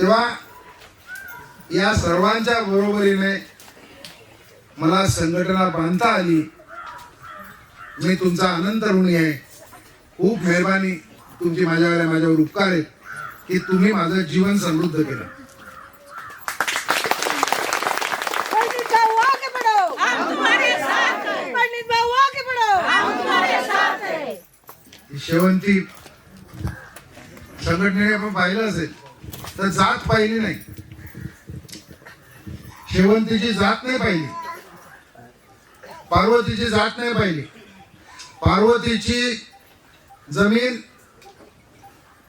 तेव्हा या सर्वांच्या बरोबरीने मला संघटना बांधता आली. मी तुमचा अनंत ऋणी आहे. खूप मेहरबानी तुमची माझ्यावर उपकार आहेत की तुम्ही माझं जीवन समृद्ध केलं. शेवंती संघटनेने आपण पाहिलं असेल तर जात पाहिली नाही. शेवंतीची जात नाही पाहिली, पार्वतीची जात नाही पाहिली. पार्वतीची जमीन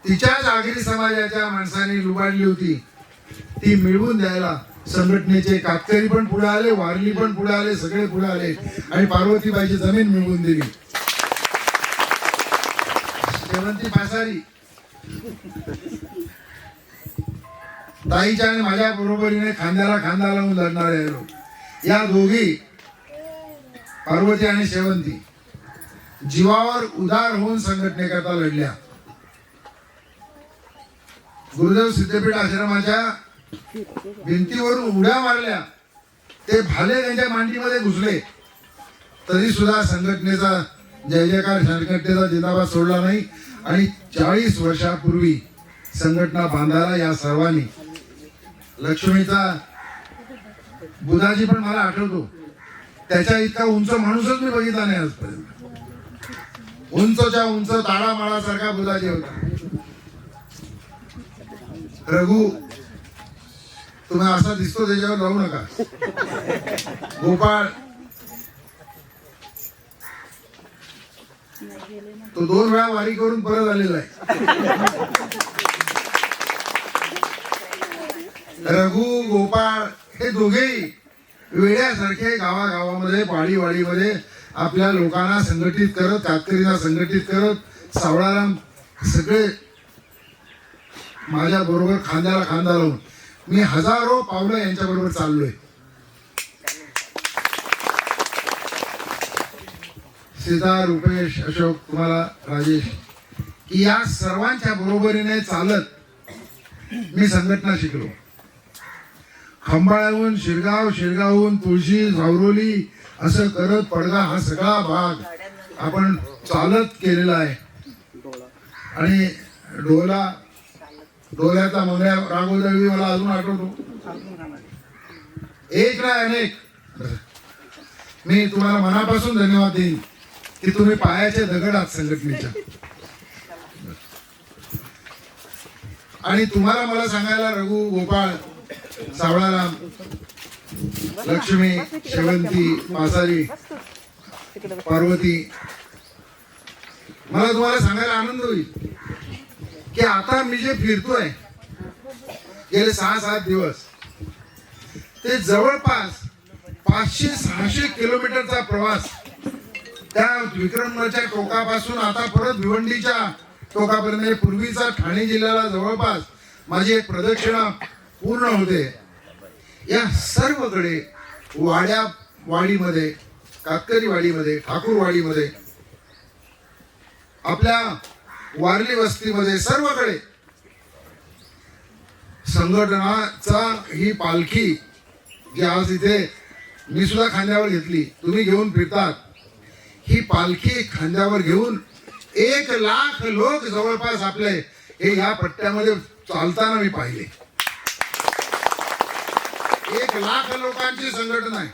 तिच्याच आगरी समाजाच्या माणसाने लुबाडली होती. ती मिळवून द्यायला संघटनेचे कातकरी पण पुढे आले, वारली पण पुढे आले, सगळे पुढे आले आणि पार्वतीबाईची जमीन मिळवून दिली. शेवंती पासारी ताईच्या आणि माझ्या बरोबरीने खांद्याला खांदा लावून लढणारे लोक, या दोघी पार्वती आणि शेवंती जीवावर उदार होऊन संघटनेकरता लढल्या. गुरुदेव सिद्धपीठ आश्रमाच्या भिंतीवरून उड्या मारल्या, ते भाले त्यांच्या मांडीमध्ये घुसले, तरी सुद्धा संघटनेचा जय जयकार, संघटनेचा जिंदाबाद सोडला नाही. आणि 40 वर्षापूर्वी संघटना बांधायला या सर्वांनी, लक्ष्मीचा बुधाजी पण मला आठवतो, त्याच्या इतका उंच माणूसच मी बघितला नाही आजपर्यंत. उंचच्या उंच ताडामाळासारखा बुधाजी होता. रघु तुम्ही असा दिसतो त्याच्यावर जाऊ नका. गोपाळ तो 2 वेळा वारी करून परत आलेला आहे. रघु, गोपाळ हे दोघेही वेड्यासारखे गावागावामध्ये, पाडीवाडीमध्ये आपल्या लोकांना संघटित करत, कातकरीला संघटित करत, सावळाराम सगळे माझ्या बरोबर खांद्याला खांदा लावून मी हजारो पावलं यांच्या बरोबर चाललोय. सीता, रुपेश, अशोक, तुम्हाला राजेश, की या सर्वांच्या बरोबरीने चालत मी संघटना शिकलो. खंबाळ्याहून शिरगाव, शिरगावहून तुळशी, झावरोली असं करत पडगा हा सगळा भाग आपण चालत केलेला आहे. आणि डोल्याचा मंगळ्या राघोदळवी मला अजून आठवतो. एक ना अनेक. मी तुम्हाला मनापासून धन्यवाद देईन की तुम्ही पायाचे दगड आहात संघटनेच्या. आणि तुम्हाला मला सांगायला रघु, गोपाळ, सावळाराम, लक्ष्मी, शेवंती, पासारी, पार्वती, मला तुम्हाला सांगायला आनंद होईल की आता मी जे फिरतोय गेले 6-7 दिवस, ते जवळपास 500-600 किलोमीटरचा प्रवास त्या विक्रमगडच्या टोकापासून आता परत भिवंडीच्या टोकापर्यंत, पूर्वीचा ठाणे जिल्ह्याला जवळपास माझी एक प्रदक्षिणा पूर्ण होते. या सर्वकडे वाडीमध्ये, कातकरी वाडीमध्ये, ठाकूर वाडीमध्ये, आपल्या वारली वस्तीमध्ये, सर्वकडे संघटनाचा ही पालखी जी आज इथे मी सुद्धा खांद्यावर घेतली, तुम्ही घेऊन फिरतात, ही पालखी खांद्यावर घेऊन 1 लाख लोक जवळपास आपले हे या पट्ट्यामध्ये चालताना मी पाहिले. 1 लाख लोकांची संघटना आहे.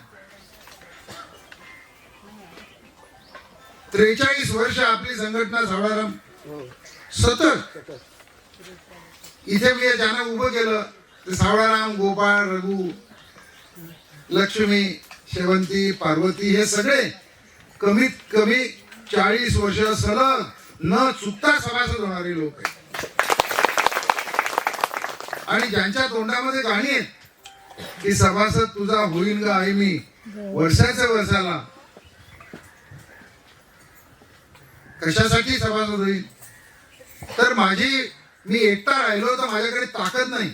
43 वर्ष आपली संघटना सावळाराम सतत इथे मी ज्यांना उभं केलं ते सावळाराम, गोपाळ, रघु, लक्ष्मी, शेवंती, पार्वती हे सगळे कमीत कमी 40 वर्ष सलग न चुकता सभासद होणारे लोक आहेत. आणि ज्यांच्या तोंडामध्ये गाणी आहेत की सभासद तुझा होईन ग आई मी वर्षाच्या वर्षाला, कशासाठी सभासद होईल? तर मी एकटा राहिलो तर माझ्याकडे ताकद नाही.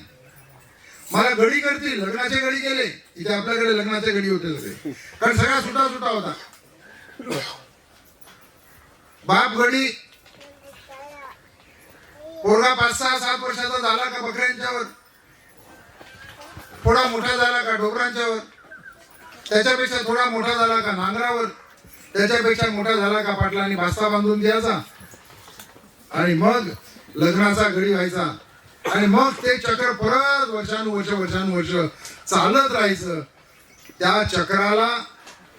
मला गडी करतील, लग्नाचे गडी केले, इथे आपल्याकडे लग्नाचे गडी होते सगळे, कारण सगळा सुटा सुटा होता. बाप गडी, पोरगा 5-6-7 वर्षाचा झाला का बकऱ्यांच्यावर थोडा मोठा झाला का डोंगरांच्यावर, त्याच्यापेक्षा थोडा मोठा झाला का नांगरावर, त्याच्यापेक्षा मोठा झाला का पाटलांनी बास्ता बांधून द्यायचा आणि मग लग्नाचा घडी व्हायचा आणि मग ते चक्र परत वर्षानुवर्ष चालत राहायचं. त्या चक्राला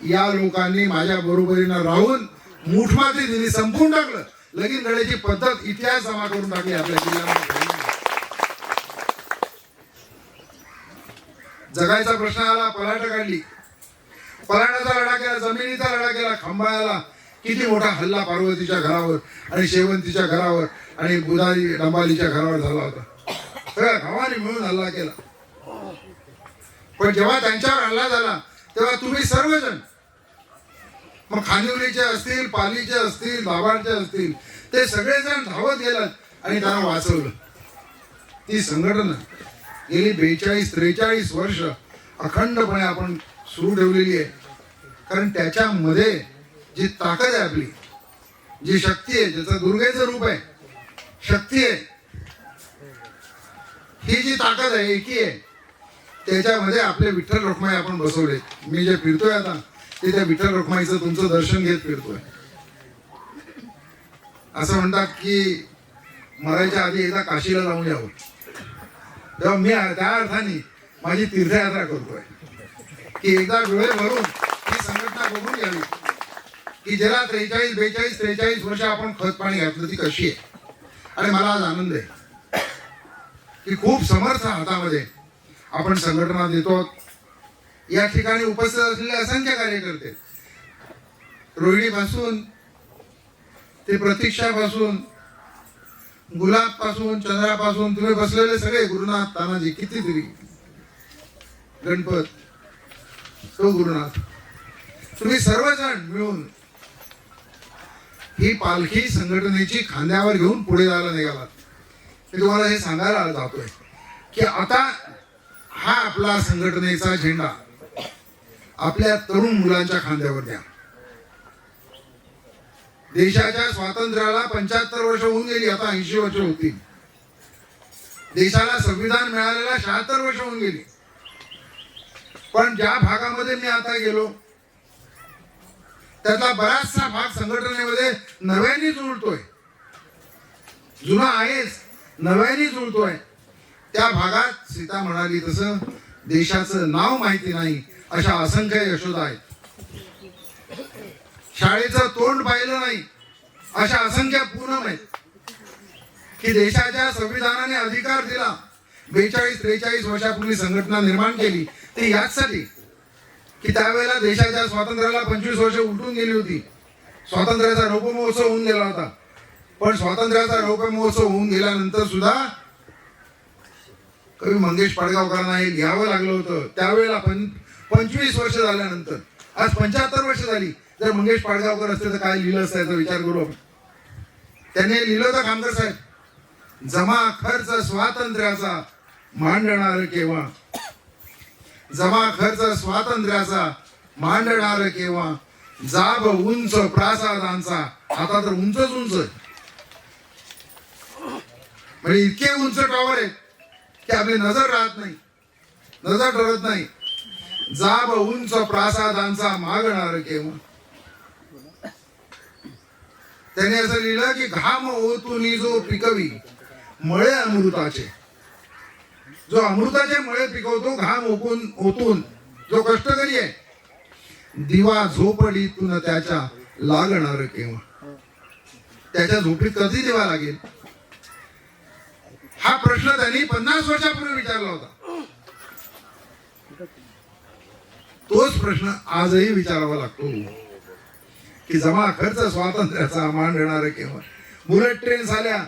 या लोकांनी माझ्या बरोबरीनं राहून मूठमाती दिली, संपून टाकलं. लगीन गड्याची पद्धत इतिहास जमा करून टाकली आपल्या जिल्ह्यामध्ये. जगायचा प्रश्न आला, पलाट काढली, पलाटाचा लढा केला, जमिनीचा लढा केला. खंबाळ्याला किती मोठा हल्ला पार्वतीच्या घरावर आणि शेवंतीच्या घरावर आणि बुधारी डंबालीच्या घरावर झाला होता. सगळ्या गावाने मिळून हल्ला केला. पण जेव्हा त्यांच्यावर हल्ला झाला तेव्हा तुम्ही सर्वजण, मग खानिवलीचे असतील, पालीचे असतील, बाबारचे असतील, ते सगळेजण धावत गेलात आणि त्यांना वाचवलं. ती संघटना गेली 42-43 वर्ष अखंडपणे आपण सुरू ठेवलेली आहे. कारण त्याच्यामध्ये जी ताकद आहे आपली, जी शक्ती आहे, ज्याचं दुर्गेचं रूप आहे, शक्ती आहे, ही जी ताकद आहे, एकी आहे, त्याच्यामध्ये आपले विठ्ठल रखुमाई आपण बसवले. मी जे फिरतोय आता ते त्या विठ्ठल रखुमाईचं तुमचं दर्शन घेत फिरतोय. असं म्हणतात की मरायच्या आधी एकदा काशीला जाऊन यावं. तेव्हा मी त्या अर्थाने माझी तीर्थयात्रा करतोय की एकदा डोळे भरून ही संघटना बघून घ्यावी की ज्याला 43 वर्ष आपण खत पाणी घातलं ती कशी आहे. आणि मला आज आनंद आहे की खूप समर्थ हातामध्ये आपण संघटना देतो. या ठिकाणी उपस्थित असलेले असंख्य कार्यकर्ते, रोहिणी पासून ते प्रतीक्षापासून, गुलाब पासून, चंद्रापासून, तुम्ही बसलेले सगळे, गुरुनाथ, तानाजी, कितीतरी, गणपत, तो गुरुनाथ, तुम्ही सर्वजण मिळून ही पालखी संघटनेची खांद्यावर घेऊन पुढे जायला निघालात. मी तुम्हाला हे सांगायला जातोय की आता हा आपला संघटनेचा झेंडा आपल्या तरुण मुलांच्या खांद्यावर द्या. देशाच्या स्वातंत्र्याला 75 वर्ष होऊन गेली, आता 80 वर्ष होतील. देशाला संविधान मिळालेला 76 वर्ष होऊन गेली. पण ज्या भागामध्ये मी आता गेलो त्यातला बराचसा भाग संघटनेमध्ये नव्याने जुळतोय. जुना आहेच, नव्याने जुळतोय. त्या भागात सीता म्हणाली तसं देशाचं नाव माहिती नाही अशा असंख्य यशोदा आहेत. शाळेचं तोंड पाहिलं नाही अशा असंख्य पूनम आहेत की देशाच्या संविधानाने अधिकार दिला. 42-43 वर्षापूर्वी संघटना निर्माण केली ती याचसाठी की त्यावेळेला देशाच्या स्वातंत्र्याला 25 वर्ष उलटून गेली होती. स्वातंत्र्याचा रौप्य महोत्सव होऊन गेला होता. पण स्वातंत्र्याचा रौप्य महोत्सव होऊन गेल्यानंतर सुद्धा कवी मंगेश पाडगावकरांना हे घ्यावं लागलं होतं. त्यावेळेला 25 वर्ष झाल्यानंतर आज 75 वर्ष झाली. जर मंगेश पाडगावकर असते तर काय लिहिलं असतं याचा विचार करू आपण. त्याने लिहिलं होतं खामकर साहेब, जमा खर्च स्वातंत्र्याचा मांडणार केव्हा, जमा खर्च स्वातंत्र्याचा मांडणार केव्हा, जाब उंच प्रासादांचा. आता तर उंचच उंच, म्हणजे इतके उंच टॉवर आहेत की आपली नजर राहत नाही, नजर ठरत नाही. जाब उंच प्रासादांचा मागणार केव्हा. त्याने असं लिहिलं की घाम ओतून जो पिकवी मळे अमृताचे. जो अमृताचे मळे पिकवतो, घाम ओतून जो कष्टकरी आहे, दिवा झोपडीतून त्याच्या लागणार केव्हा. त्याच्या झोपडीत कधी दिवा लागेल हा प्रश्न त्यांनी 50 वर्षापूर्वी विचारला होता. तोच प्रश्न आजही विचारावा लागतो की जमा खर्च स्वातंत्र्याचा मांडणार केव्हा. बुलेट ट्रेन झाल्या,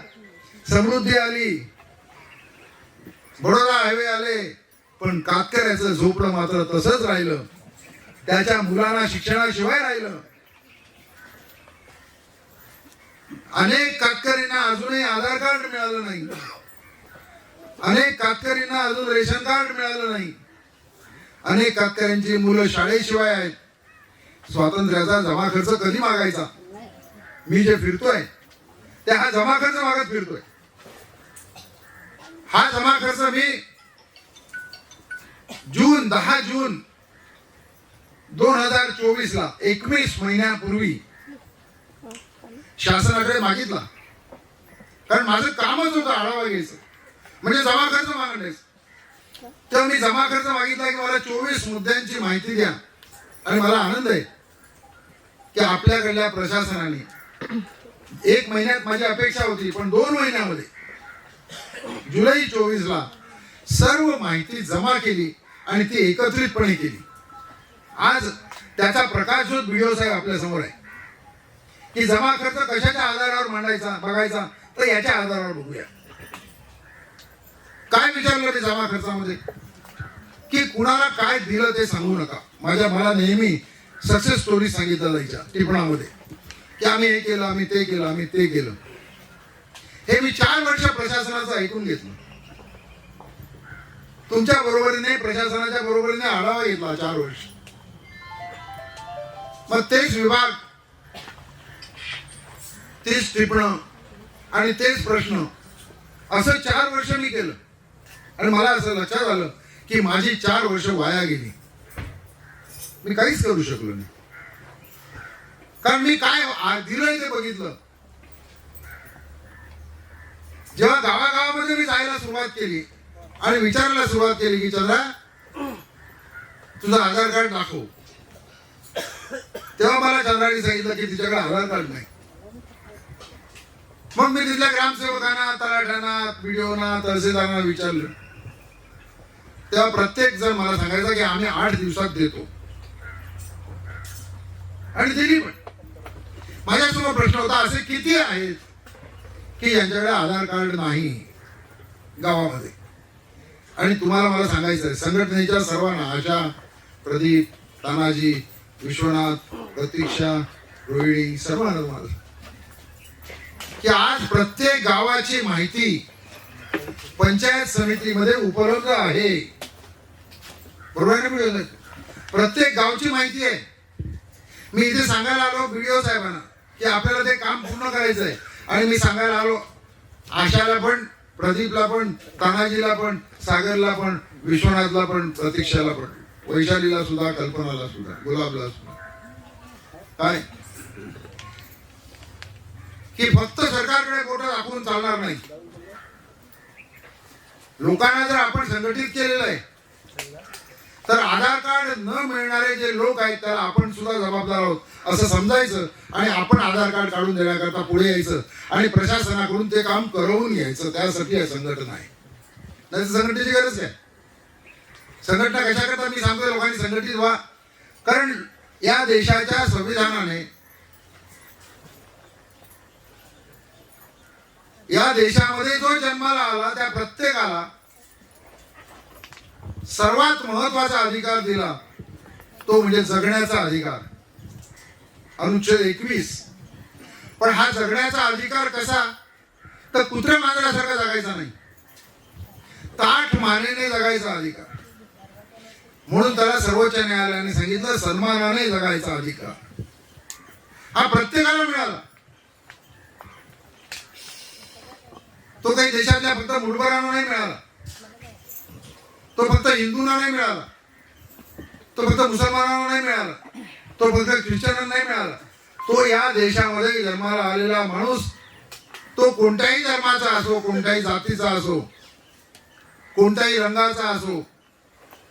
समृद्धी आली, बडोदा हायवे आले, पण कातकऱ्याचं झोपडं मात्र तसंच राहिलं. त्याच्या मुलांना शिक्षणाशिवाय राहिलं. अनेक कातकरींना अजूनही आधार कार्ड मिळालं नाही, अनेक कातकरींना अजून रेशन कार्ड मिळालं नाही, अनेक कातकऱ्यांची मुलं शाळेशिवाय आहेत. स्वातंत्र्याचा जमा खर्च कधी मागायचा. मी जे फिरतोय ते हा जमा खर्च मागत फिरतोय. हा जमा खर्च मी म्हणून 10 जून 2024ला 21 महिन्यापूर्वी शासनाकडे मागितला, कारण माझं कामच होतं आढावा घ्यायचं, म्हणजे जमा खर्च मागायचं. तेव्हा मी जमा खर्च मागितला की मला 24 मुद्द्यांची माहिती द्या. आणि मला आनंद आहे की आपल्याकडल्या प्रशासनाने 1 महिन्यात माझी अपेक्षा होती, पण 2 महिन्यामध्ये जुलै 24ला सर्व माहिती जमा केली आणि ती एकत्रितपणे केली. आज त्याचा प्रकाशझोत व्हिडिओ साहेब आपल्या समोर आहे की जमा खर्च कशाच्या आधारावर मांडायचा बघायचा, तर याच्या आधारावर बघूया. काय विचारलं मी जमा खर्चामध्ये, की कुणाला काय दिलं ते सांगू नका. मला नेहमी सक्सेस स्टोरी सांगितलं जायच्या टिपणामध्ये की आम्ही हे केलं, आम्ही ते केलं, आम्ही ते केलं. हे मी 4 वर्ष प्रशासनाचं ऐकून घेतलं. तुमच्या बरोबरीने प्रशासनाच्या बरोबरीने आढावा घेतला 4 वर्ष. मग तेच विभाग, तेच टिपणं आणि तेच प्रश्न असं 4 वर्ष मी केलं. आणि मला असं लक्षात आलं की माझी 4 वर्ष वाया गेली. मी काहीच करू शकलो नाही, कारण मी काय दिलंय ते बघितलं. जेव्हा गावागावामध्ये मी जायला सुरुवात केली आणि विचारायला सुरुवात केली की चंद्रा तुझं आधार कार्ड दाखव, तेव्हा मला चंद्राने सांगितलं की तिच्याकडे आधार कार्ड नाही. मग मी तिथल्या ग्रामसेवकांना, तलाठ्यांना, बीडीओना, तहसीलदारांना विचारलं. तेव्हा प्रत्येक जण मला सांगायचा की आम्ही 8 दिवसात देतो, आणि दिली पण. माझ्यासमोर प्रश्न होता, असे किती आहेत की ज्यांच्याकडे आधार कार्ड नाही गावामध्ये. आणि तुम्हाला मला सांगायचं आहे, संघटनेच्या सर्वांना, आशा, प्रदीप, तानाजी, विश्वनाथ, प्रतीक्षा, रोहिणी, सर्वांना तुम्हाला की आज प्रत्येक गावाची माहिती पंचायत समितीमध्ये उपलब्ध आहे. बरोबर आहे? प्रत्येक गावची माहिती आहे. मी इथे सांगायला आलो बीडीओ साहेबांना की आपल्याला ते काम पूर्ण करायचं आहे. आणि मी सांगायला आलो आशाला पण, प्रदीपला पण, तानाजीला पण, सागरला पण, विश्वनाथला पण, प्रतीक्षाला पण, वैशालीला सुद्धा, कल्पनाला सुद्धा, गुलाबला सुद्धा. काय की फक्त सरकारकडे बोटं दाखवून चालणार नाही. लोकांना जर आपण संघटित केलेलं आहे तर आधार कार्ड न मिळणारे जे लोक आहेत त्याला आपण सुद्धा जबाबदार आहोत असं समजायचं आणि आपण आधार कार्ड काढून देण्याकरता पुढे यायचं आणि प्रशासनाकडून ते काम करवून घ्यायचं. त्यासाठी ही संघटना आहे. नाही संघटनेची गरज आहे. संघटना कशाकरता मी सांगतोय लोकांनी संघटित व्हा, कारण या देशाच्या संविधानाने, या देशामध्ये जो जन्माला आला त्या प्रत्येकाला सर्वात महत्वाचा अधिकार दिला, तो म्हणजे जगण्याचा अधिकार, अनुच्छेद 21. पण हा जगण्याचा अधिकार कसा, तर कुत्र्या मांजरासारखा जगायचा नाही, ताठ मानेने जगायचा अधिकार. म्हणून त्याला सर्वोच्च न्यायालयाने सांगितलं सन्मानाने जगायचा अधिकार हा प्रत्येकाला मिळाला. तो काही देशातल्या फक्त मुठभरांना नाही मिळाला, तो फक्त हिंदूंना नाही मिळाला, तो फक्त मुसलमानांना नाही मिळाला, तो फक्त ख्रिश्चनांना नाही मिळाला. तो या देशामध्ये जन्माला आलेला माणूस, तो कोणत्याही धर्माचा असो, कोणत्याही जातीचा असो, कोणत्याही रंगाचा असो,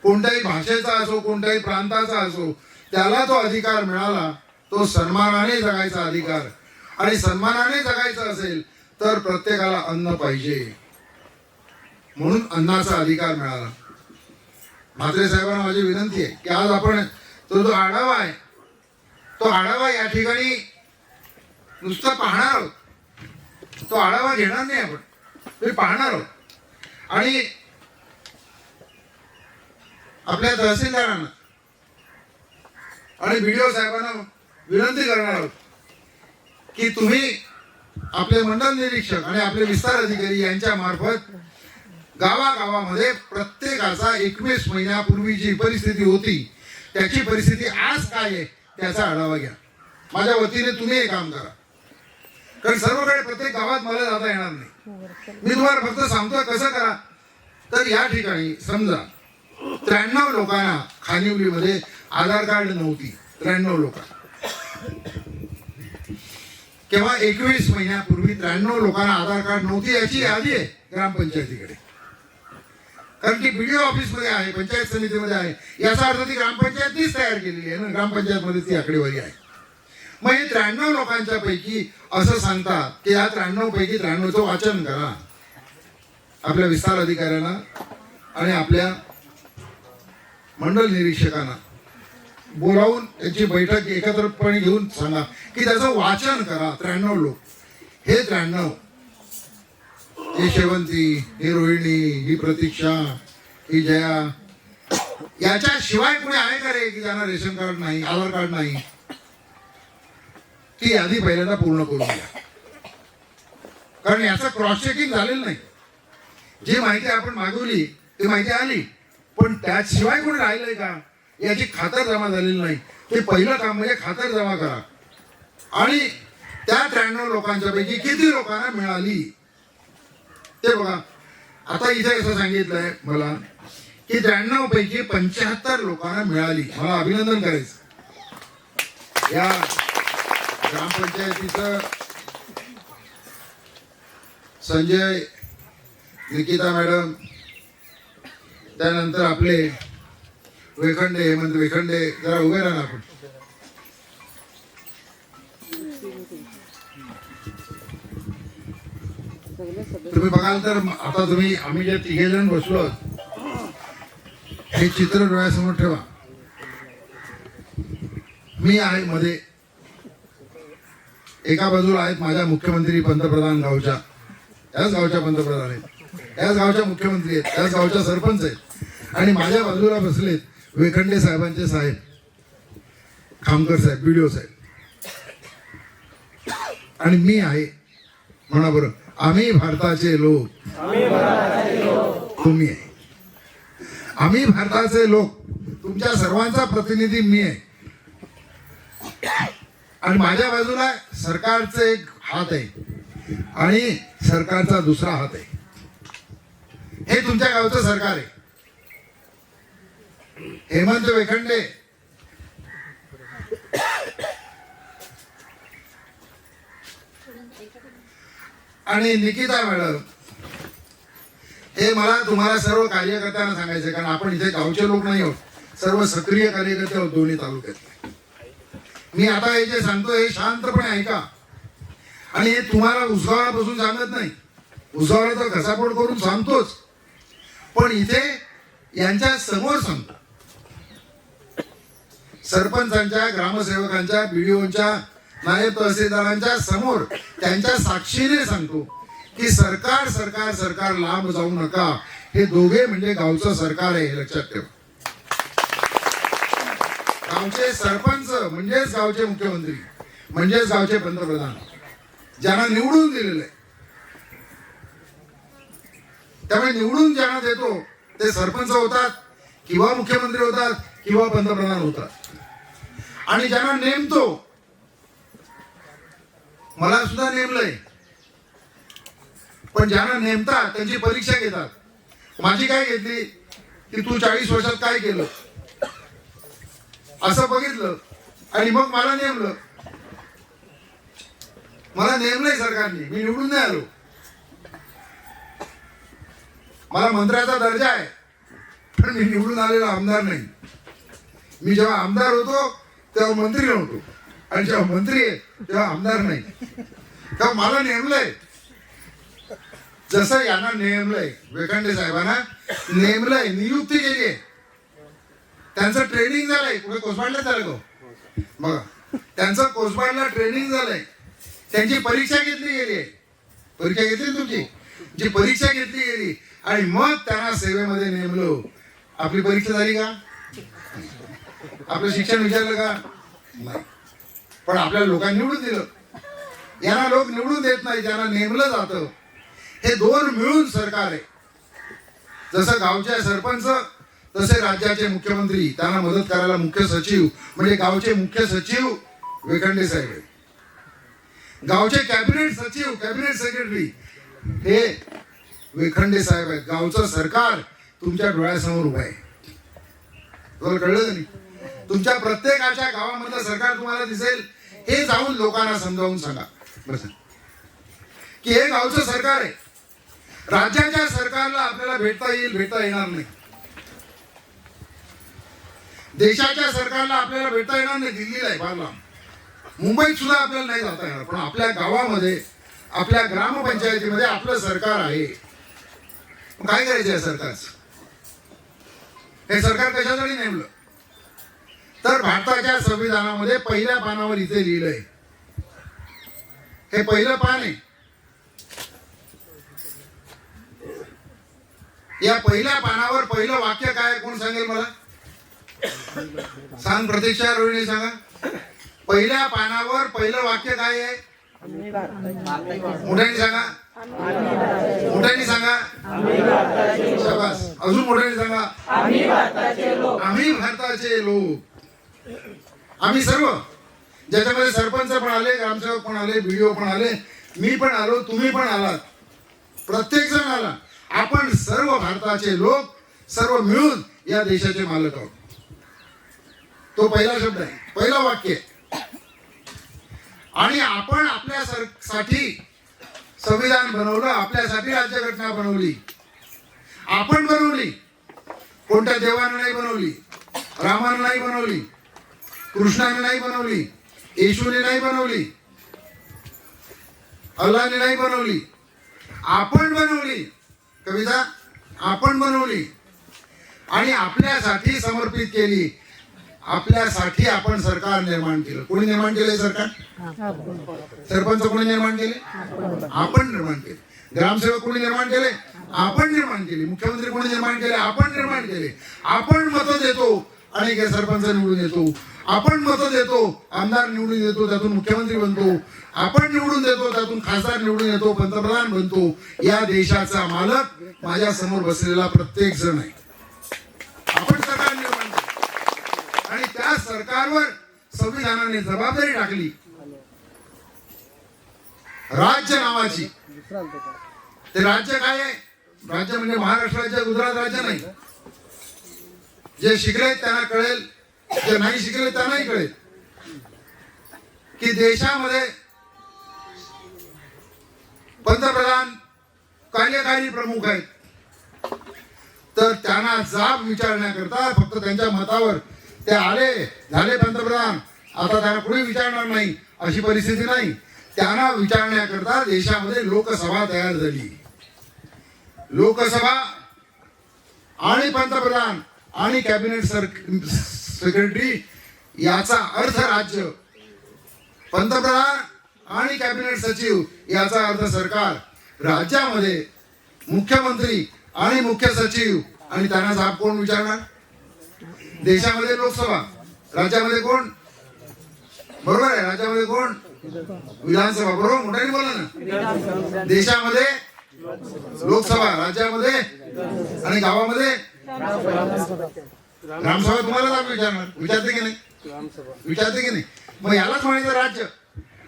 कोणत्याही भाषेचा असो, कोणत्याही प्रांताचा असो, त्याला तो अधिकार मिळाला. तो सन्मानाने जगायचा अधिकार. आणि सन्मानाने जगायचं असेल तर प्रत्येकाला अन्न पाहिजे, म्हणून अन्नाचा अधिकार मिळाला. म्हात्रे साहेबांना माझी विनंती आहे की आज आपण तो जो आढावा आहे, तो आढावा या ठिकाणी नुसतं पाहणार आहोत, तो आढावा घेणार नाही आपण, ते पाहणार आहोत. आणि आपल्या तहसीलदारांना आणि बीडीओ साहेबांना विनंती करणार आहोत की तुम्ही आपले मंडल निरीक्षक आणि आपले विस्तार अधिकारी यांच्या मार्फत गावागावामध्ये प्रत्येकाचा 21 महिन्यापूर्वी जी परिस्थिती होती त्याची परिस्थिती आज काय आहे त्याचा आढावा घ्या. माझ्या वतीने तुम्ही हे काम करा, कारण सर्वकडे प्रत्येक गावात मला जाता येणार नाही. मी तुम्हाला फक्त सांगतोय कसं करा. तर या ठिकाणी समजा 93 लोकांना खानिवलीमध्ये आधार कार्ड नव्हती. 93 लोकांना. केव्हा 21 महिन्यापूर्वी 93 लोकांना आधार कार्ड नव्हती याची यादी आहे ग्रामपंचायतीकडे. कारण की बीडीओ ऑफिस मध्ये आहे, पंचायत समितीमध्ये आहे, याचा अर्थ ती ग्रामपंचायतनीच तयार केलेली आहे ना, ग्रामपंचायत मध्ये ती आकडेवारी आहे. मग हे 93 लोकांच्या पैकी असं सांगतात की या 93 पैकी 93चं वाचन करा आपल्या विस्तार अधिकाऱ्यांना आणि आपल्या मंडल निरीक्षकांना बोलावून त्यांची बैठक एकत्रपणे घेऊन सांगा की त्याचं वाचन करा. 93 लोक, हे 93, ही शेवंती, ही रोहिणी, ही प्रतीक्षा, ही जया, याच्याशिवाय कोणी आहे का रे की ज्यांना रेशन कार्ड नाही, आधार कार्ड नाही? ती यादी पहिल्यांदा पूर्ण करून घ्या. कारण याचं क्रॉस चेकिंग झालेलं नाही. जी माहिती आपण मागवली ती माहिती आली, पण त्याशिवाय कोणी राहिलंय का याची खातर जमा झालेली नाही. ते पहिलं काम म्हणजे खातर जमा करा. आणि त्या 93 लोकांच्या पैकी किती लोकांना मिळाली ते बघा. आता इथे असं सांगितलंय मला की 93 पैकी 75 लोकांना मिळाली. मला अभिनंदन करायचं. या ग्रामपंचायतीचं संजय, निकिता मॅडम, त्यानंतर आपले वेखंडे, हेमंत वेखंडे, जरा उभे राहा ना आपण. तुम्ही बघाल तर आता आम्ही जे 3 जण बसलो हे चित्र डोळ्यासमोर ठेवा. मी आहे मध्ये, एका बाजूला आहेत माझ्या मुख्यमंत्री पंतप्रधान गावच्या, याच गावच्या पंतप्रधान आहेत, याच गावच्या मुख्यमंत्री आहेत, याच गावच्या सरपंच आहेत, आणि माझ्या बाजूला बसलेत वेखंडे साहेबांचे साहेब, खामकर साहेब, बीडीओ साहेब, आणि मी आहे. म्हणा बरं, आम्ही भारताचे लोक, तुम्ही आहे. आम्ही भारताचे लोक, तुमच्या सर्वांचा प्रतिनिधी मी आहे. आणि माझ्या बाजूला सरकारचे एक हात आहे आणि सरकारचा दुसरा हात आहे. हे तुमच्या गावचं सरकार आहे. हेमंत वेखंडे आणि निकिता मॅडम, हे मला तुम्हाला सर्व कार्यकर्त्यांना सांगायचं, कारण आपण इथे गावचे लोक नाही आहोत, सर्व सक्रिय कार्यकर्ते आहोत दोन्ही तालुक्यात. मी आता हे जे सांगतो हे शांतपणे ऐका. आणि हे तुम्हाला उसगावापासून सांगत नाही, उसगावाला तर घसापोट करून सांगतोच, पण इथे यांच्या समोर सांगतो. सरपंचांच्या, ग्रामसेवकांच्या, बीडीओच्या, नायब तहसीलदारांच्या समोर त्यांच्या साक्षीने सांगतो की सरकार सरकार सरकार लांब जाऊ नका. हे दोघे म्हणजे गावचं सरकार आहे, हे लक्षात ठेवा. गावचे सरपंच म्हणजेच गावचे मुख्यमंत्री, म्हणजेच गावचे पंतप्रधान, ज्यांना निवडून दिलेलं आहे. त्यामुळे निवडून ज्यांना देतो ते सरपंच होतात किंवा मुख्यमंत्री होतात किंवा पंतप्रधान होतात. आणि ज्यांना नेमतो, मला सुद्धा नेमलंय, पण ज्यांना नेमतात त्यांची परीक्षा घेतात. माझी काय घेतली की तू 40 वर्षात काय केलं असं बघितलं आणि मग मला नेमलं. मला नेमलंय सरकारने, मी निवडून नाही आलो. मला मंत्र्याचा दर्जा आहे, पण मी निवडून आलेला आमदार नाही. मी जेव्हा आमदार होतो तेव्हा मंत्री नव्हतो, आणि जेव्हा मंत्री आहे तेव्हा आमदार नाही. तेव्हा मला नेमलंय. जसं यांना नेमलंय, वेखंडे साहेबांना नेमलंय, नियुक्ती केली आहे, त्यांचं ट्रेनिंग झालंय. कुठे कोसबाडला झालं गो बघा, त्यांचं कोसबाडला ट्रेनिंग झालंय, त्यांची परीक्षा घेतली गेली आहे. परीक्षा घेतली तुमची, जी परीक्षा घेतली गेली आणि मग त्यांना सेवेमध्ये नेमलो. आपली परीक्षा झाली का? आपलं शिक्षण विचारलं का? नाही. पण आपल्या लोकांनी निवडून दिलं. यांना लोक निवडून देत नाही, ज्यांना नेमलं जातं. हे दोन मिळून सरकार आहे. जसं गावचे सरपंच तसे राज्याचे मुख्यमंत्री, त्यांना मदत करायला मुख्य सचिव, म्हणजे गावचे मुख्य सचिव वेखंडे साहेब आहे. गावचे कॅबिनेट सचिव, कॅबिनेट सेक्रेटरी हे वेखंडे साहेब आहेत. गावचं सरकार तुमच्या डोळ्यासमोर उभं आहे. तुम्हाला कळलं का नाही? तुमच्या प्रत्येकाच्या गावामधलं सरकार तुम्हाला दिसेल, हे जाऊन लोकांना समजावून सांगा बरं की हे गावचं सरकार आहे. राज्याच्या सरकारला आपल्याला भेटता येईल, भेटता येणार नाही. देशाच्या सरकारला आपल्याला भेटता येणार नाही. दिल्लीला आहे, फार लांब. मुंबईत सुद्धा आपल्याला नाही जाता येणार. पण आपल्या गावामध्ये, आपल्या ग्रामपंचायतीमध्ये आपलं सरकार आहे. काय करायचं आहे सरकारचं? हे सरकार कशासाठी नेमलं? तर भारताच्या संविधानामध्ये पहिल्या पानावर इथे लिहिलंय, हे पहिलं पान आहे. या पहिल्या पानावर पहिलं वाक्य काय? कोण सांगेल मला? सांग, प्रतीक्षा रोहिणी सांगा. पहिल्या पानावर पहिलं वाक्य काय आहे? मोठ्याने सांगा, मोठ्याने सांगा. शाबास. अजून मोठ्याने सांगा. आम्ही भारताचे लोक. आम्ही सर्व, ज्याच्यामध्ये सरपंच पण आले, ग्रामसेवक पण आले, बीडीओ पण आले, मी पण आलो, तुम्ही पण आलात, प्रत्येक जण आला. आपण सर्व भारताचे लोक, सर्व मिळून या देशाचे मालक आहोत. तो पहिला शब्द आहे, पहिला वाक्य. आणि आपण आपल्यासाठी संविधान बनवलं, आपल्यासाठी राज्यघटना बनवली. आपण बनवली, कोणत्या देवानं नाही बनवली, रामानं नाही बनवली, कृष्णाने नाही बनवली, येशूने नाही बनवली, अल्लाने नाही बनवली. आपण बनवली. कविता, आपण बनवली आणि आपल्यासाठी समर्पित केली. आपल्यासाठी आपण सरकार निर्माण केलं. कोणी निर्माण केलंय सरकार? सरपंच कोणी निर्माण केले? आपण निर्माण केले. ग्रामसेवक कोणी निर्माण केले? आपण निर्माण केले. मुख्यमंत्री कोणी निर्माण केले? आपण निर्माण केले. आपण मतं देतो आणि सरपंच निवडून येतो. आपण मतं देतो, आमदार निवडून येतो, त्यातून मुख्यमंत्री बनतो. आपण निवडून देतो, त्यातून खासदार निवडून येतो, पंतप्रधान बनतो. या देशाचा मालक माझ्या समोर बसलेला प्रत्येक जण आहे. आपण सरकार निर्माण केलं आणि त्या सरकारवर संविधानाने जबाबदारी टाकली, राज्य नावाची. ते राज्य काय आहे? राज्य म्हणजे महाराष्ट्र राज्य, गुजरात राज्य नाही. जे शिकले त्यांना कळेल, जे नाही शिकले त्यांनाही कळेल की देशामध्ये पंतप्रधान कार्यकारी प्रमुख आहेत. तर त्यांना जाब विचारण्याकरता फक्त त्यांच्या मतावर ते आले, झाले पंतप्रधान, आता त्यांना कोणी विचारणार नाही अशी परिस्थिती नाही. त्यांना विचारण्याकरता देशामध्ये लोकसभा तयार झाली. लोकसभा आणि पंतप्रधान आणि कॅबिनेट सेक्रेटरी याचा अर्थ राज्य, पंतप्रधान आणि कॅबिनेट सचिव याचा अर्थ सरकार. राज्यामध्ये मुख्यमंत्री आणि मुख्य सचिव आणि त्यांना जाब कोण विचारणार? देशामध्ये लोकसभा, राज्यामध्ये कोण? बरोबर आहे, राज्यामध्ये कोण? विधानसभा. बरोबर, मोठ्याने बोला ना. देशामध्ये लोकसभा, राज्यामध्ये आणि गावामध्ये ग्रामसभा. तुम्हाला जाब विचारणार? विचारते की नाही? विचारते की नाही? मग यालाच म्हणायचं राज्य.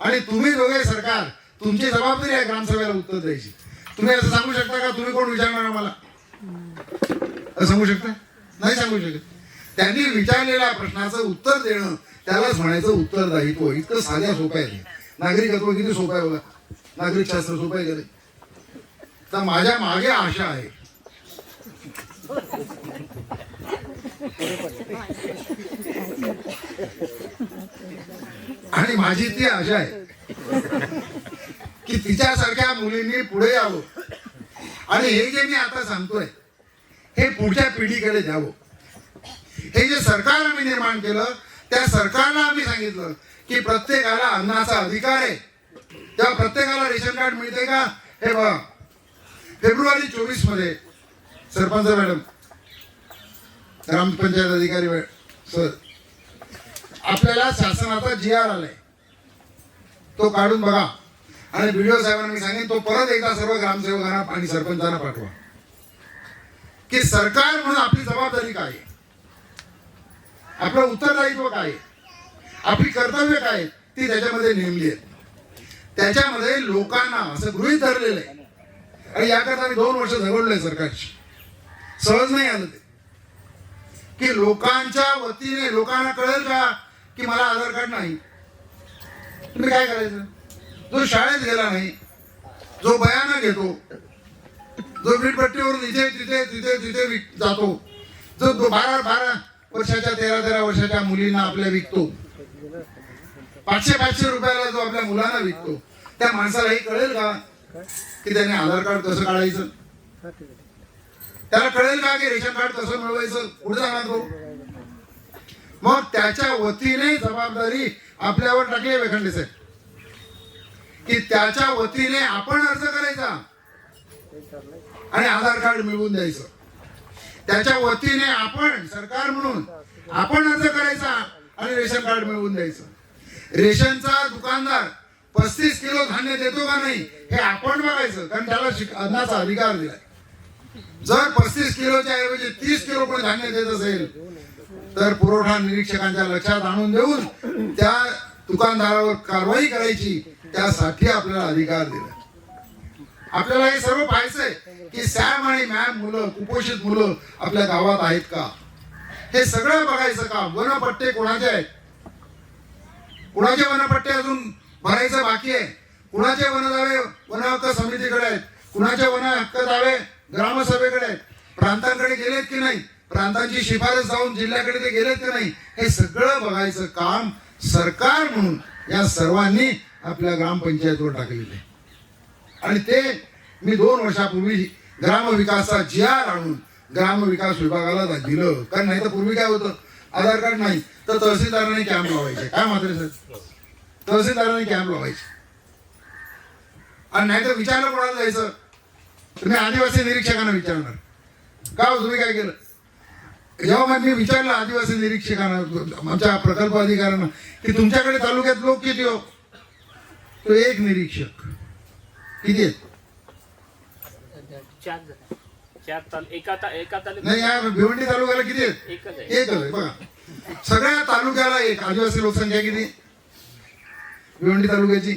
आणि तुम्ही दोघे सरकार, तुमची जबाबदारी आहे ग्रामसभेला उत्तर द्यायची. तुम्ही असं सांगू शकता का तुम्ही कोण विचारणार आम्हाला? सांगू शकता? नाही सांगू शकत. त्यांनी विचारलेल्या प्रश्नाचं उत्तर देणं त्यालाच म्हणायचं उत्तरदायित्व. इतकं साध्या सोपं आहे. नागरिकत्व किती सोपं आहे बघा. नागरिक शास्त्र सोपं आहे का? तर माझ्या मागे आशा आहे. आणि माझी ती आशा आहे की तिच्यासारख्या मुलींनी पुढे यावं आणि हे जे मी आता सांगतोय हे पुढच्या पिढीकडे द्यावं. हे जे सरकार आम्ही निर्माण केलं, त्या सरकारला आम्ही सांगितलं की प्रत्येकाला अन्नाचा अधिकार आहे. तेव्हा प्रत्येकाला रेशन कार्ड मिळते का? हे बघा, फेब्रुवारी 24 मध्ये सरपंच मॅडम, ग्रामपंचायत अधिकारी सर, आपल्याला शासनाचा GR आलाय, तो काढून बघा. आणि व्हिडिओ साहेबांना मी सांगेन तो परत एकदा सर्व ग्रामसेवकांना आणि सरपंचांना पाठवा की सरकार म्हणून आपली जबाबदारी काय आहे, आपलं उत्तरदायित्व काय आहे, आपली कर्तव्य काय ती त्याच्यामध्ये नेमली आहेत. त्याच्यामध्ये लोकांना असं गृहीत धरलेलं आहे. आणि याकरता मी 2 वर्ष झगडलोय सरकारची. सहज नाही आलं ते. की लोकांच्या वतीने लोकांना कळेल का की मला आधार कार्ड नाही, तुम्ही काय करायचं? जो शाळेत गेला नाही, जो बयानं घेतो, जो वीटभट्टीवरून इथे तिथे तिथे तिथे जातो, जो 12 वर्षाच्या 13 वर्षाच्या मुलींना आपल्या विकतो, 500 रुपयाला जो आपल्या मुलांना विकतो, त्या माणसाला हे कळेल का की त्याने आधार कार्ड कसं काढायचं? त्याला कळेल का की रेशन कार्ड कसं मिळवायचं? पुढे जाणार तो. मग त्याच्या वतीने जबाबदारी आपल्यावर टाकली आहे वेखंडे साहेब की त्याच्या वतीने आपण अर्ज करायचा आणि आधार कार्ड मिळवून द्यायचं. त्याच्या वतीने आपण सरकार म्हणून आपण अर्ज करायचा आणि रेशन कार्ड मिळवून द्यायचं. रेशनचा दुकानदार 35 किलो धान्य देतो का नाही हे आपण बघायचं, कारण त्याला अन्नाचा अधिकार दिलाय. जर 35 किलोच्या ऐवजी 30 किलो पण धान्य देत असेल तर पुरवठा निरीक्षकांच्या लक्षात आणून देऊन त्या दुकानदारावर कारवाई करायची, त्यासाठी आपल्याला अधिकार दिला. आपल्याला हे सर्व पाहायचंय की सॅम आणि मॅम मुलं, कुपोषित मुलं आपल्या गावात आहेत का, हे सगळं बघायचं का. वनपट्टे कोणाचे आहेत, कुणाचे वनपट्टे अजून भरायचं बाकी आहे, कुणाचे वन दावे वन हक्क समितीकडे आहेत, कुणाचे वन हक्क दावे ग्रामसभेकडे आहेत, प्रांतांकडे गेलेत की नाही, प्रांतांची शिफारस जाऊन जिल्ह्याकडे ते गेलेत की नाही, हे सगळं बघायचं काम सरकार म्हणून या सर्वांनी आपल्या ग्रामपंचायतीवर टाकलेले आहे. आणि ते मी 2 वर्षापूर्वी ग्रामविकासचा GR आणून ग्रामविकास विभागाला दिलं. कारण नाही तर पूर्वी काय होतं, आधार कार्ड नाही तर तहसीलदारांनी कॅम्प लावायचे. काय मात्र साहेब, तहसीलदारांनी कॅम्प लावायचे. आणि नाही तर विचारलं कोणाला जायचं, तुम्ही आदिवासी निरीक्षकांना विचारणार का तुम्ही काय केलं. जेव्हा मी विचारलं आदिवासी निरीक्षकांना, आमच्या प्रकल्प अधिकाऱ्यांना, की तुमच्याकडे तालुक्यात लोक किती हो, तो 1 निरीक्षक. किती आहेत? 4 नाही, या भिवंडी तालुक्याला किती आहेत? एकच आहे. बघा, सगळ्या तालुक्याला एक. आदिवासी लोकसंख्या किती भिवंडी तालुक्याची?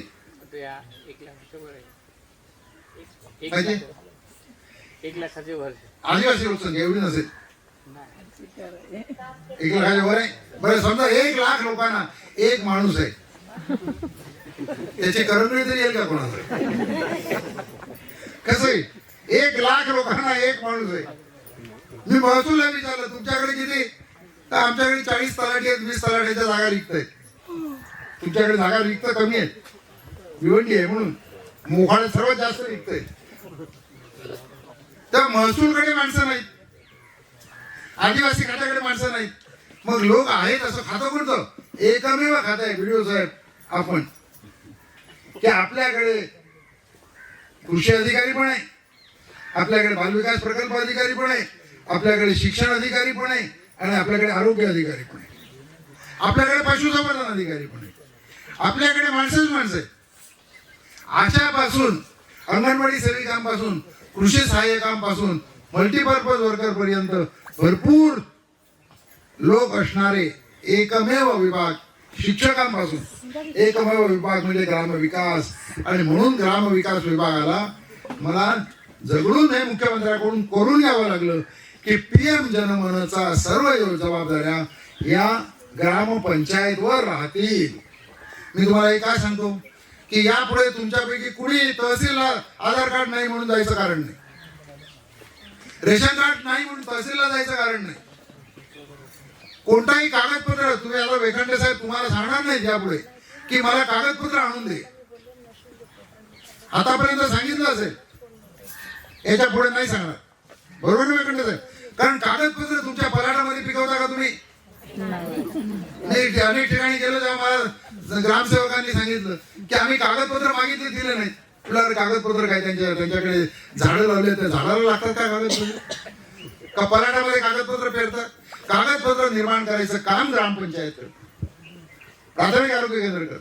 1 लाखाच्या वर. आदिवासी लोकसंख्या एवढी नसेल, 1 लाखाच्या वर आहे. बरं, समजा 1 लाख लोकांना एक माणूस आहे, त्याची करंगळी तरी येईल का कोणाला? कसं आहे, 1 लाख लोकांना एक माणूस आहे. मी महसूलला विचारलं तुमच्याकडे किती, तर आमच्याकडे 40 तलाठी आहेत, 20 तलाठ्याच्या जागा रिक्त आहेत. तुमच्याकडे जागा रिक्त कमी आहेत, भिवंडी आहे म्हणून. मोखाड्यात सर्वात जास्त रिक्त आहेत. तर महसूलकडे माणसं नाहीत, आदिवासी खात्याकडे माणसं नाहीत. मग लोक आहेत असं खातं कोणतं? एकमेव खातं आहे व्हिडिओ साहेब आपण, की आपल्याकडे कृषी अधिकारी पण आहे, आपल्याकडे बालविकास प्रकल्प अधिकारी पण आहे, आपल्याकडे शिक्षण अधिकारी पण आहे, आणि आपल्याकडे आरोग्य अधिकारी पण आहे, आपल्याकडे पशुसंवर्धन अधिकारी पण आहे. आपल्याकडे माणसंच माणसं आहे. आशापासून अंगणवाडी सेविकांपासून कृषी सहाय्यकांपासून मल्टीपर्पज वर्कर पर्यंत भरपूर लोक असणारे एकमेव विभाग, शिक्षकांपासून एकमेव विभाग म्हणजे ग्रामविकास. आणि म्हणून ग्रामविकास विभागाला मला झगडून हे मुख्यमंत्र्यांकडून करून घ्यावं लागलं की PM जनमनचा सर्व जबाबदाऱ्या या ग्रामपंचायतवर राहतील. मी तुम्हाला हे काय सांगतो की यापुढे तुमच्यापैकी कुणी तहसीलला आधार कार्ड नाही म्हणून जायचं कारण नाही, रेशन कार्ड नाही म्हणून तहसीलला जायचं कारण नाही. कोणताही कागदपत्र तुम्ही आता वेखंडे साहेब तुम्हाला सांगणार नाही यापुढे की मला कागदपत्र आणून दे. आतापर्यंत सांगितलं असेल, याच्या पुढे नाही सांगणार. बरोबर ना वेखंडे साहेब? कारण कागदपत्र तुमच्या पराठामध्ये पिकवता का तुम्ही? अनेक ठिकाणी गेलो तेव्हा मला ग्रामसेवकांनी सांगितलं की आम्ही कागदपत्र मागितले, दिले नाही. तुला कागदपत्र काय त्यांच्याकडे झाडं लावले, त्या झाडाला लागतात का कागदपत्र? का पराठामध्ये कागदपत्र पेरतात? कागदपत्र निर्माण करायचं काम ग्रामपंचायत करत, प्राथमिक आरोग्य केंद्र करत,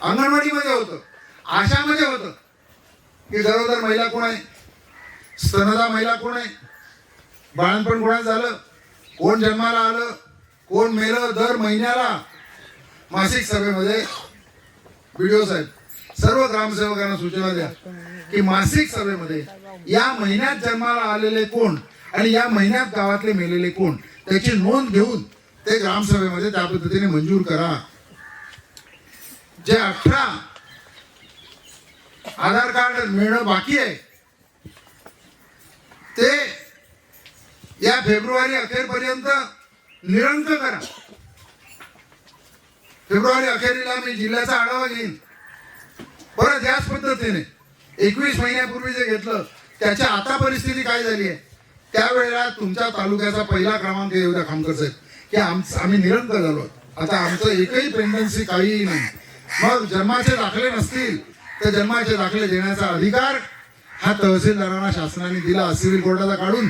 अंगणवाडीमध्ये होतं, आशामध्ये होतं की गरोदर महिला कोण आहे, स्तनदा महिला कोण आहे, बाळणपण कोणाचं झालं, कोण जन्माला आलं, कोण मेलं. दर महिन्याला मासिक सभेमध्ये व्हिडिओ साहेब सर्व ग्रामसेवकांना सूचना द्या की मासिक सभेमध्ये या महिन्यात जन्माला आलेले कोण आणि या महिन्यात गावातले मेलेले कोण त्याची नोंद घेऊन ते ग्रामसभेमध्ये त्या पद्धतीने मंजूर करा. जे 18 आधार कार्ड मिळणं बाकी आहे ते या फेब्रुवारी अखेरपर्यंत निरंक करा. फेब्रुवारी अखेरीला मी जिल्ह्याचा आढावा घेईन. परत याच पद्धतीने 21 महिन्यापूर्वी जे घेतलं त्याच्या आता परिस्थिती काय झाली आहे. त्यावेळेला तुमच्या तालुक्याचा पहिला क्रमांक येऊ द्या खामकर साहेब की आम्ही निरंक झालो. आता आमचं एकही पेंडन्सी काहीही नाही. मग जन्माचे दाखले नसतील तर जन्माचे दाखले देण्याचा अधिकार हा तहसीलदारांना शासनाने दिला. सिव्हिल कोर्टाचा काढून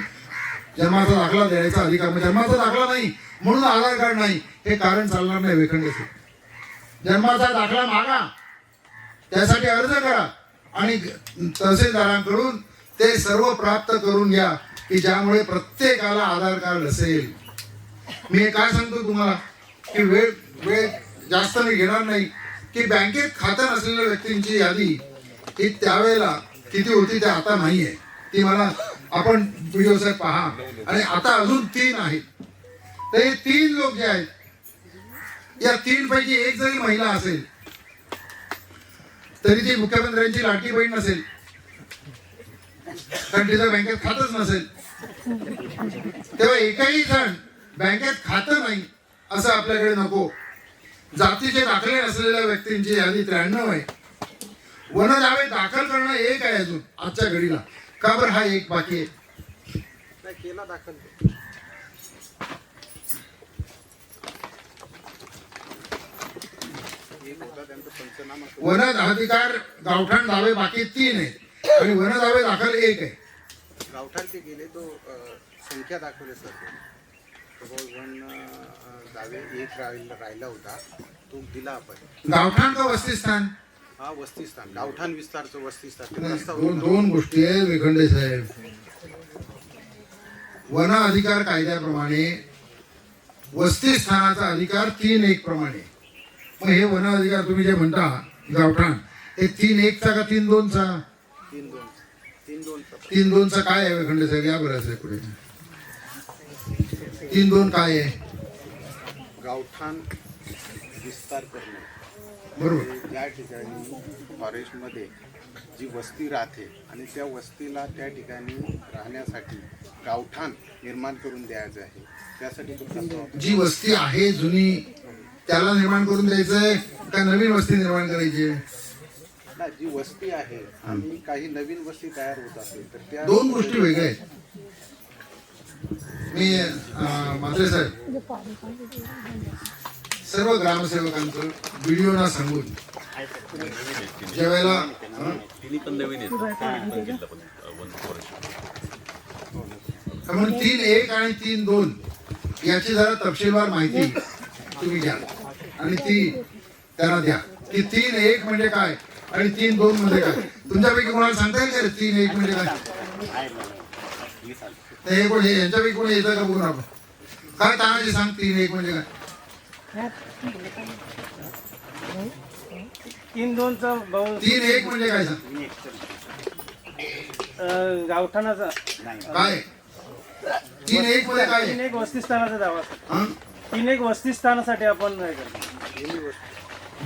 जन्माचा दाखला द्यायचा अधिकार. जन्माचा दाखला नाही म्हणून आधार कार्ड नाही हे कारण चालणार नाही. वेखंडेचे जन्माचा दाखला मागा, त्यासाठी अर्ज करा आणि तहसीलदारांकडून ते सर्व प्राप्त करून घ्या की ज्यामुळे प्रत्येकाला आधार कार्ड असेल. मी हे काय सांगतो तुम्हाला की वेळ जास्त मी घेणार नाही की बँकेत खातं नसलेल्या व्यक्तींची यादी ही त्यावेळेला किती होती ते आता नाही आहे. ती मला आपण व्हिडिओ साहेब पहा. आणि आता अजून 3 आहेत. तर हे 3 लोक जे आहेत या 3 पैकी एक जरी महिला असेल तरी ती मुख्यमंत्र्यांची लाडकी बहीण नसेल कारण तिचं बँकेत खातच नसेल. तेव्हा एकही जण बँकेत खातं नाही असं आपल्याकडे नको. जातीचे दाखले नसलेल्या व्यक्तींची यादी 93 आहे. वन दावे दाखल करणं एक आहे अजून आजच्या घडीला. का बरं हा एक बाकी आहे. केला दाखल. वन अधिकार गावठाण दावे बाकी 3 आहेत आणि वन दावे दाखल 1 आहे. गावठाण ते गेले तो संख्या दाखवले सर. वन दावे 1 राहिला होता तो दिला आपण. गावठाण का वस्तीस्थान. हा वस्तीस्थान गावठाण विस्तारचं वस्तीस्थान. दोन गोष्टी आहे वेखंडे साहेब. वन अधिकार कायद्याप्रमाणे वस्तीस्थानाचा अधिकार 3-1 प्रमाणे. मग हे वन अधिकार तुम्ही जे म्हणता गावठाण हे 3-1 चा का 3-2 चा. 3-2 चा काय आहे वेखंडे साहेब या बरं साहेब पुढे. 3-2 काय आहे. गावठाण विस्तार करणे बरोबर. त्या ठिकाणी फॉरेस्टमध्ये जी वस्ती राहते आणि त्या वस्तीला त्या ठिकाणी राहण्यासाठी गावठाण निर्माण करून द्यायचं आहे. त्यासाठी जी वस्ती आहे जुनी त्याला निर्माण करून द्यायचंय का नवीन वस्ती निर्माण करायची आहे. जी वस्ती आहे आणि काही नवीन वस्ती तयार होत असेल तर त्या 2 गोष्टी वेगळ्या आहेत. मी म्हात्रे साहेब सर्व ग्रामसेवकांचं व्हिडिओना सांगून ज्यावेळेला म्हणून 3-1 आणि 3-2 याची जरा तपशीलवार माहिती तुम्ही घ्या आणि ती त्यांना द्या की 3-1 म्हणजे काय आणि 3-2 म्हणजे काय. तुमच्यापैकी कोणाला सांगता येईल का 3-1 म्हणजे काय. हे कोण यांच्यापैकी कोणी येतं का बघून आपण काय तानाजी सांग 3-1 म्हणजे काय. 3-1 म्हणजे काय सांग. गावठाणाचा काय 3-1 मध्ये काय 3-1 वस्तीस्थानाचा दावा. हा? 3-1 वस्तीस्थानासाठी आपण काय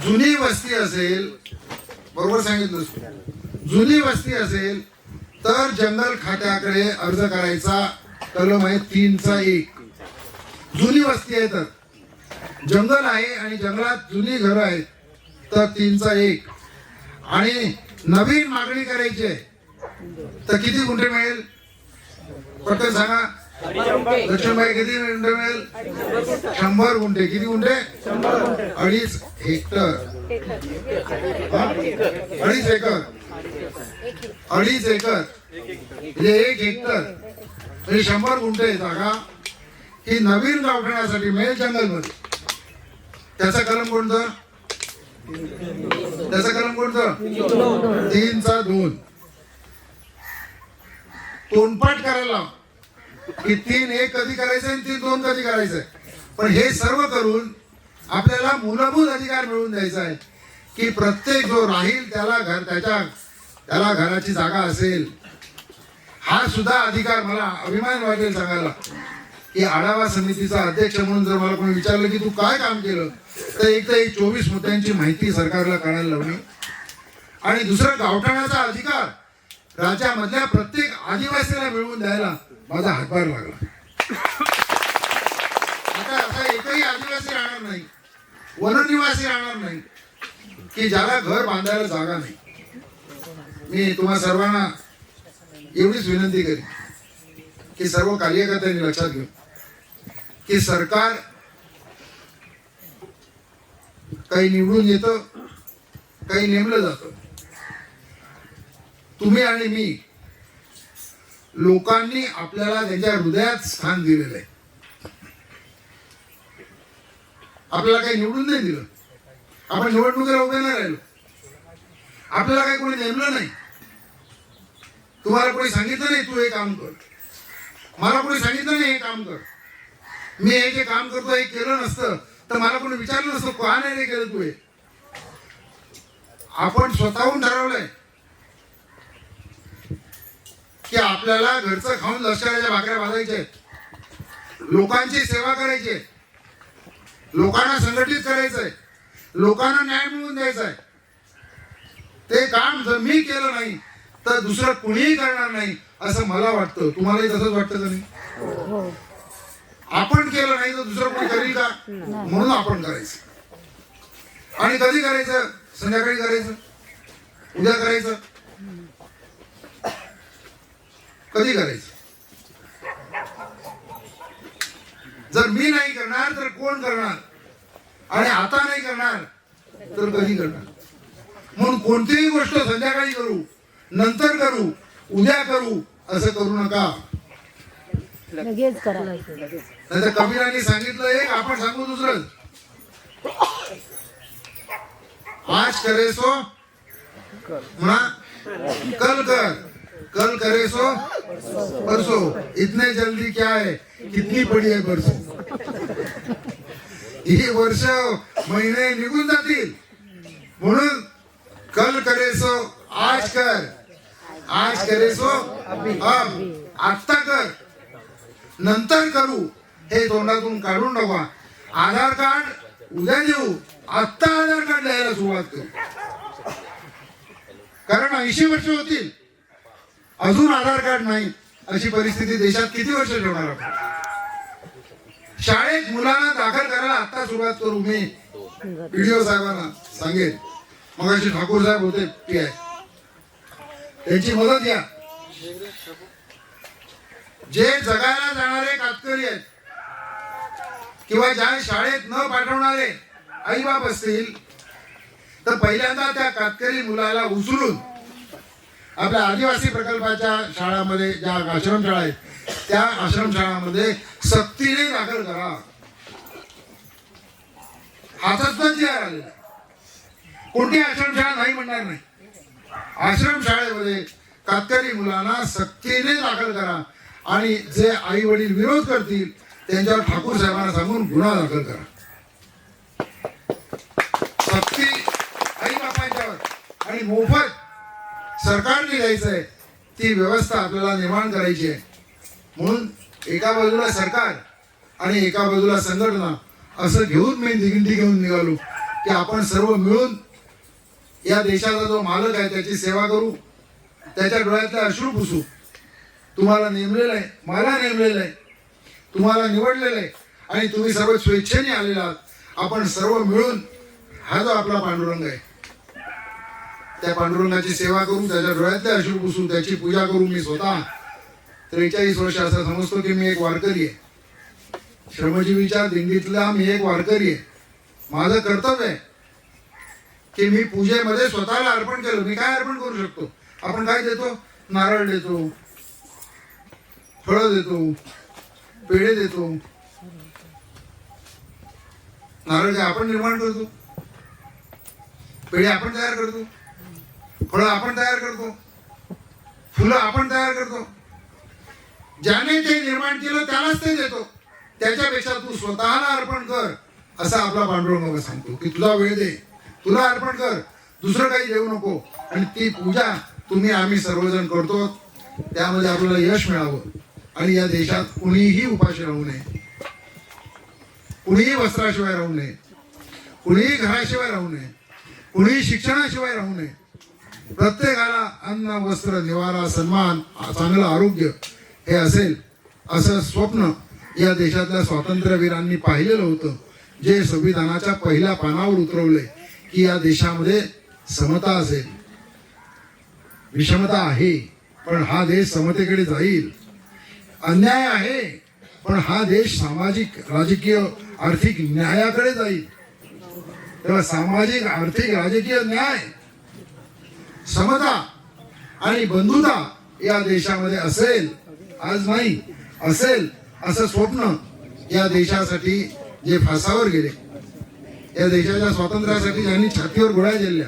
जुनी वस्ती असेल बरोबर सांगितलं. जुनी वस्ती असेल तर जंगल खात्याकडे अर्ज करायचा. कलम आहे 3-1. जुनी वस्ती आहे तर जंगल आहे आणि जंगलात जुनी घरं आहेत तर 3-1. आणि नवीन मागणी करायची आहे तर किती गुंठे मिळेल पटकन सांगा. लक्ष्मणबाई किती गुंठे मिळेल. 100 गुंठे. किती गुंठे. 2.5 हेक्टर. 2.5 एकर. 2.5 एकर म्हणजे 1 हेक्टर म्हणजे 100 गुंठे जागा ही नवीन गावठाणासाठी मिळेल जंगलमध्ये. त्याचा कलम कोणतं. त्याचा कलम कोणतं 3-2. तोंडपाठ करायला की 3-1 कधी करायचं आणि 3-2 कधी करायचंय. पण हे सर्व करून आपल्याला मूलभूत अधिकार मिळवून द्यायचा आहे की प्रत्येक जो राहील त्याला त्याला घराची जागा असेल. हा सुद्धा अधिकार मला अभिमान वाटेल सांगायला की आढावा समितीचा अध्यक्ष म्हणून जर मला कोणी विचारलं की तू काय काम केलं, तर एक 24 मुद्द्यांची माहिती सरकारला काढायला लावली. आणि दुसरं, गावठाणाचा अधिकार राज्यामधल्या प्रत्येक आदिवासीला मिळवून द्यायला माझा हातभार लागला. आता असा एकही आदिवासी राहणार नाही, वननिवासी राहणार नाही की ज्याला घर बांधायला जागा नाही. मी तुम्हा सर्वांना एवढीच विनंती करेन की सर्व कार्यकर्त्यांनी लक्षात घेऊ की सरकार काही निवडून येतं, काही नेमलं जातं. तुम्ही आणि मी, लोकांनी आपल्याला त्यांच्या हृदयात स्थान दिलेलं आहे. आपल्याला काही निवडून नाही दिलं, आपण निवडणुकीला उभे नाही राहिलो, आपल्याला काही कोणी नेमलं नाही. तुम्हाला कोणी सांगितलं नाही तू हे काम कर, मला कोणी सांगितलं नाही हे काम कर. मी हे जे काम करतो हे केलं नसतं तर मला कोणी विचारलं नसतं का नाही रे केलं तू हे. आपण स्वतःहून ठरवलंय की आपल्याला घरचं खाऊन लष्कराच्या भाकऱ्या बांधायच्या आहेत, लोकांची सेवा करायची आहे, लोकांना संघटित करायचंय, लोकांना न्याय मिळवून द्यायचा आहे. ते काम जर मी केलं नाही तर दुसरं कुणीही करणार नाही असं मला वाटतं. तुम्हालाही तसंच वाटतं का नाही? आपण केलं नाही तर दुसरं कोणी करील का, म्हणून आपण करायचं. आणि कधी करायचं? संध्याकाळी करायचं, उद्या करायचं, कधी करायचं? जर मी नाही करणार तर कोण करणार? आणि आता नाही करणार तर कधी करणार? म्हणून कोणतीही गोष्ट संध्याकाळी करू, नंतर करू, उद्या करू असं करू नका. लगेच करा. नाहीतर कबीरांनी सांगितलं एक, आपण सांगू दुसरं. आज करे सो म्हणा, कल कर, कल करे सो परसो, इतने जल्दी क्या है, कितनी पडी आहे परसो. ही वर्ष महिने निघून जातील, म्हणून कल करे सो आज कर, आज करे सो अब, आत्ता कर, नंतर करू हे तोंडातून काढून टाका. आधार कार्ड उद्या देऊ, आत्ता आधार कार्ड द्यायला सुरुवात करू. कारण 80 वर्ष होतील अजून आधार कार्ड नाही, अशी परिस्थिती देशात किती वर्ष ठेवणार आपण? शाळेत मुलांना दाखल करायला आता सुरुवात करू. मी PDO साहेबांना सांगेन, मगाशी ठाकूर साहेब होते PI, त्यांची मदत घ्या. जे जगायला जाणारे कातकरी आहेत किंवा ज्या शाळेत न पाठवणारे आई बाप असतील तर पहिल्यांदा त्या कातकरी मुलाला उचलून आपल्या आदिवासी प्रकल्पाच्या शाळांमध्ये, ज्या आश्रमशाळा आहेत त्या आश्रमशाळांमध्ये सक्तीने दाखल करा. हातात जी आलेला, कोणती आश्रमशाळा नाही म्हणणार नाही. आश्रमशाळेमध्ये कातकरी मुलांना सक्तीने दाखल करा आणि जे आई वडील विरोध करतील त्यांच्यावर ठाकूर साहेबांना सांगून गुन्हा दाखल करा. सक्ती आई बापांच्यावर आणि मोफत सरकारने द्यायचंय ती व्यवस्था आपल्याला निर्माण करायची आहे. म्हणून एका बाजूला सरकार आणि एका बाजूला संघटना असं घेऊन मी दिंडी घेऊन निघालो की आपण सर्व मिळून या देशाचा जो मालक आहे त्याची सेवा करू, त्याच्या डोळ्यातले अश्रू पुसू. तुम्हाला नेमलेलं आहे, मला नेमलेलं आहे, तुम्हाला निवडलेलं आहे आणि तुम्ही सर्व स्वेच्छेने आलेला आहात. आपण सर्व मिळून हा जो आपला पांडुरंग आहे त्या पांडुरंगाची सेवा करू, त्याच्या डोळ्यातले अश्रू पुसू, त्याची पूजा करू. मी स्वतः 43 वर्ष असं समजतो की मी एक वारकरी आहे. श्रमजीवीच्या दिंडीतला मी एक वारकरी आहे. माझं कर्तव्य आहे की मी पूजेमध्ये स्वतःला अर्पण केलं. मी काय अर्पण करू शकतो? आपण काय देतो? नारळ देतो, फळं देतो, पेढे देतो. नारळ काय आपण निर्माण करतो? पेढे आपण तयार करतो, फळं आपण तयार करतो, फुलं आपण तयार करतो. ज्याने ते निर्माण केलं त्यालाच ते देतो. त्याच्यापेक्षा तू स्वतःला अर्पण कर असा आपला पांडुरंग सांगतो की तुझा वेळ दे, तुला अर्पण कर, दुसरं काही देऊ नको. आणि ती पूजा आम्ही सर्वजण करतो, त्यामध्ये आपल्याला यश मिळावं आणि या देशात कुणीही उपाशी राहू नये, कुणीही वस्त्राशिवाय राहू नये, कुणीही घराशिवाय राहू नये, कुणीही शिक्षणाशिवाय राहू नये. प्रत्येकाला अन्न, वस्त्र, निवारा, सन्मान, चांगलं आरोग्य हे असेल असं स्वप्न या देशातल्या स्वातंत्र्यवीरांनी पाहिलेलं होतं, जे संविधानाच्या पहिल्या पानावर उतरवले की या देशामध्ये समता असेल. विषमता आहे पण हा देश समतेकडे जाईल. अन्याय आहे पण हा देश सामाजिक, राजकीय, आर्थिक न्यायाकडे जाईल. तेव्हा सामाजिक, आर्थिक, राजकीय न्याय, समता आणि बंधुता या देशामध्ये असेल, आज नाही असेल असं स्वप्न या देशासाठी जे फासावर गेले, या देशाच्या स्वातंत्र्यासाठी ज्यांनी छातीवर गोळ्या झेलल्या,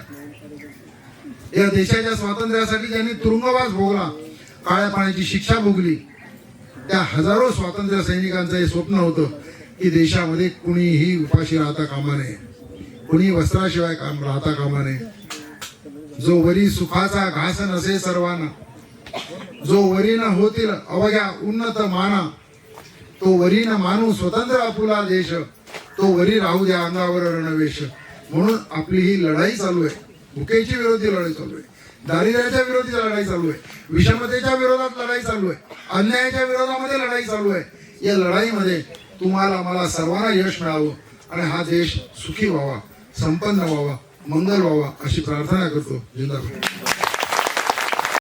या देशाच्या स्वातंत्र्यासाठी ज्यांनी तुरुंगवास भोगला, काळ्या पाण्याची शिक्षा भोगली, त्या हजारो स्वातंत्र्य सैनिकांचं हे स्वप्न होतं की देशामध्ये कुणीही उपाशी राहता कामा नये, कुणी वस्त्राशिवाय राहता कामा नये. जो वरी सुखाचा घास नसे सर्वांना, जो वरी न होतील अवघ्या उन्नत माना, तो वरी न मानू स्वतंत्र आपुला देश, तो वरी राहू द्या अंगावर रणवेश. म्हणून आपली ही लढाई चालू आहे, भुकेची विरोधी लढाई चालू आहे, दारिद्र्याच्या विरोधी लढाई चालू आहे, विषमतेच्या विरोधात लढाई चालू आहे, अन्यायाच्या विरोधामध्ये लढाई चालू आहे. या लढाईमध्ये तुम्हाला मला सर्वांना यश मिळावं आणि हा देश सुखी व्हावा, संपन्न व्हावा, मंगल व्हावा अशी प्रार्थना करतो. जिंदाबाद.